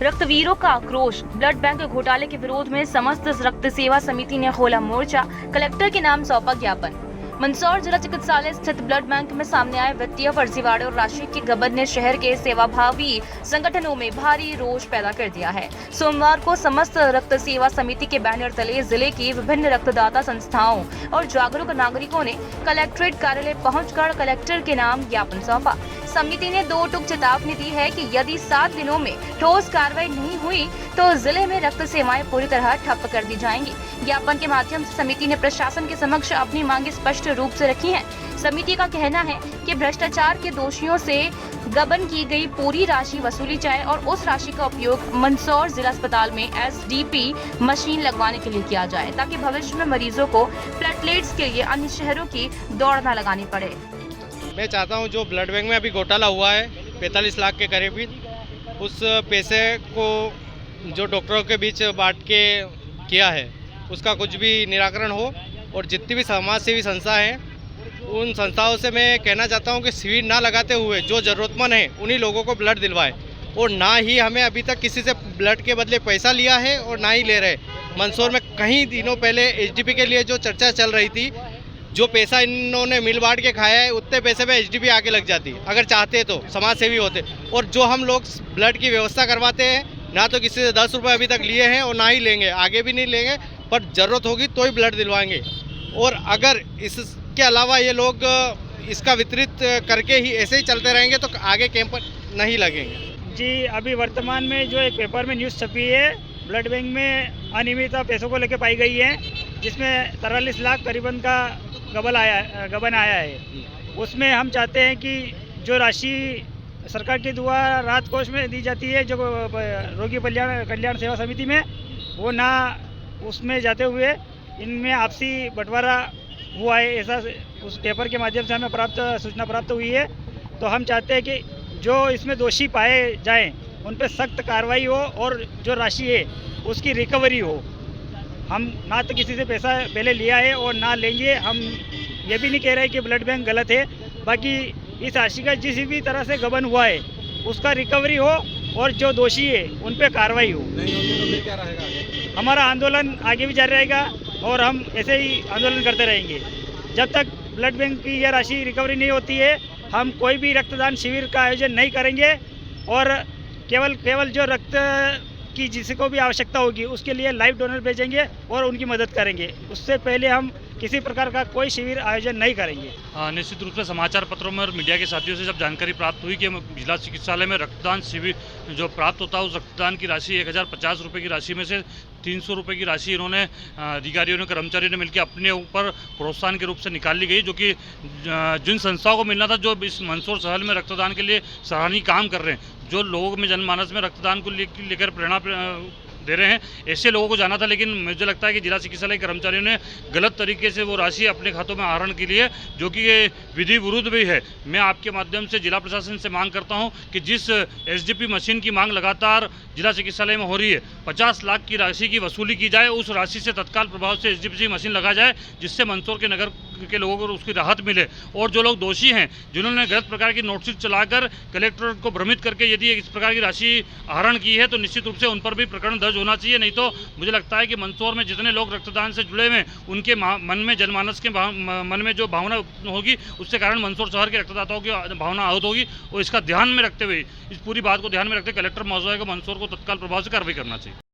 रक्तवीरों का आक्रोश। Blood bank घोटाले के विरोध में समस्त रक्त सेवा समिति ने खोला मोर्चा। कलेक्टर के नाम सौंपा ज्ञापन। मंदसौर जिला चिकित्सालय स्थित ब्लड बैंक में सामने आए वित्तीय फर्जीवाड़े और राशि के गबन ने शहर के सेवाभावी संगठनों में भारी रोष पैदा कर दिया है। सोमवार को समस्त रक्त सेवा समिति के बैनर तले जिले की विभिन्न रक्तदाता संस्थाओं और जागरूक नागरिकों ने कलेक्ट्रेट कार्यालय पहुंचकर कलेक्टर के नाम ज्ञापन सौंपा। समिति ने 2 टूक चेतावनी दी है कि यदि 7 दिनों में ठोस कार्रवाई नहीं हुई तो जिले में रक्त सेवाएं पूरी तरह ठप कर दी जाएंगी। ज्ञापन के माध्यम से समिति ने प्रशासन के समक्ष अपनी मांगे स्पष्ट रूप से रखी हैं। समिति का कहना है कि भ्रष्टाचार के दोषियों से गबन की गई पूरी राशि वसूली जाए और उस राशि का उपयोग मंदसौर जिला अस्पताल में एसडीपी मशीन लगवाने के लिए किया जाए, ताकि भविष्य में मरीजों को प्लेटलेट्स के लिए अन्य शहरों की दौड़ न लगानी पड़े। मैं चाहता हूं जो ब्लड बैंक में अभी घोटाला हुआ है 45 लाख के करीब, उस पैसे को जो डॉक्टरों के बीच बांट के किया है उसका कुछ भी निराकरण हो, और जितनी भी समाज सेवी संस्था हैं उन संस्थाओं से मैं कहना चाहता हूं कि शिविर ना लगाते हुए जो ज़रूरतमंद हैं उन्हीं लोगों को ब्लड दिलवाएं, और ना ही हमें अभी तक किसी से ब्लड के बदले पैसा लिया है और ना ही ले रहे। मंदसौर में कई दिनों पहले एचडीपी के लिए जो चर्चा चल रही थी, जो पैसा इन्होंने मिल बांट के खाया है उतने पैसे में एचडीपी आके लग जाती अगर चाहते तो, समाज सेवी होते। और जो हम लोग ब्लड की व्यवस्था करवाते हैं ना तो किसी से 10 रुपये अभी तक लिए हैं और ना ही लेंगे, आगे भी नहीं लेंगे, पर ज़रूरत होगी तो ही ब्लड दिलवाएंगे। और अगर इसके अलावा ये लोग इसका वितरित करके ही ऐसे ही चलते रहेंगे तो आगे कैंप नहीं लगेंगे। जी, अभी वर्तमान में जो एक पेपर में न्यूज़ छपी है, ब्लड बैंक में अनियमितता पैसों को लेकर पाई गई है, जिसमें 43 लाख करीबन का गबन आया है। उसमें हम चाहते हैं कि जो राशि सरकार के द्वारा राहत कोष में दी जाती है जो रोगी कल्याण सेवा समिति में, वो ना उसमें जाते हुए इनमें आपसी बंटवारा हुआ है, ऐसा उस पेपर के माध्यम से हमें सूचना प्राप्त हुई है। तो हम चाहते हैं कि जो इसमें दोषी पाए जाएं उन पर सख्त कार्रवाई हो और जो राशि है उसकी रिकवरी हो। हम ना तो किसी से पैसा पहले लिया है और ना लेंगे। हम ये भी नहीं कह रहे कि ब्लड बैंक गलत है, बाकी इस राशि का जिस भी तरह से गबन हुआ है उसका रिकवरी हो और जो दोषी है उन पे कार्रवाई हो। नहीं होती तो फिर क्या रहेगा आगे? हमारा आंदोलन आगे भी जारी रहेगा और हम ऐसे ही आंदोलन करते रहेंगे जब तक ब्लड बैंक की यह राशि रिकवरी नहीं होती है। हम कोई भी रक्तदान शिविर का आयोजन नहीं करेंगे और केवल जो रक्त की जिसको भी आवश्यकता होगी उसके लिए लाइव डोनर भेजेंगे और उनकी मदद करेंगे। उससे पहले हम किसी प्रकार का कोई शिविर आयोजन नहीं करेंगे। निश्चित रूप से समाचार पत्रों में और मीडिया के साथियों से जब जानकारी प्राप्त हुई कि जिला चिकित्सालय में रक्तदान शिविर जो प्राप्त होता है उस रक्तदान की राशि 1050 रुपये की राशि में से 300 रुपये की राशि इन्होंने अधिकारियों ने कर्मचारियों ने मिलकर अपने ऊपर प्रोत्साहन के रूप से निकाल ली गई, जो कि जिन संस्थाओं को मिलना था जो इस मंदसौर शहर में रक्तदान के लिए सराहनीय काम कर रहे हैं, जो लोगों में जनमानस में रक्तदान को लेकर प्रेरणा दे रहे हैं, ऐसे लोगों को जाना था। लेकिन मुझे लगता है कि जिला चिकित्सालय कर्मचारियों ने गलत तरीके से वो राशि अपने खातों में आहरण की लिए, जो कि ये विधि विरुद्ध भी है। मैं आपके माध्यम से जिला प्रशासन से मांग करता हूं कि जिस एसडीपी मशीन की मांग लगातार जिला चिकित्सालय में हो रही है, 50 लाख की राशि की वसूली की जाए, उस राशि से तत्काल प्रभाव से एसडीपी मशीन लगा जाए, जिससे मंदसौर के नगर के लोगों को उसकी राहत मिले। और जो लोग दोषी हैं जिन्होंने गलत प्रकार की नोटिस चलाकर कलेक्टर को भ्रमित करके यदि इस प्रकार की राशि आहरण की है तो निश्चित रूप से उन पर भी प्रकरण दर्ज होना चाहिए। नहीं तो मुझे लगता है कि मंदसौर में जितने लोग रक्तदान से जुड़े हुए हैं उनके मन में जनमानस के मन में जो भावना होगी उससे कारण मंदसौर शहर के रक्तदाताओं की भावना आहत होगी। और इसका ध्यान में रखते हुए, इस पूरी बात को ध्यान में रखते कलेक्टर महोदय को मंदसौर को तत्काल प्रभाव से कार्रवाई करना चाहिए।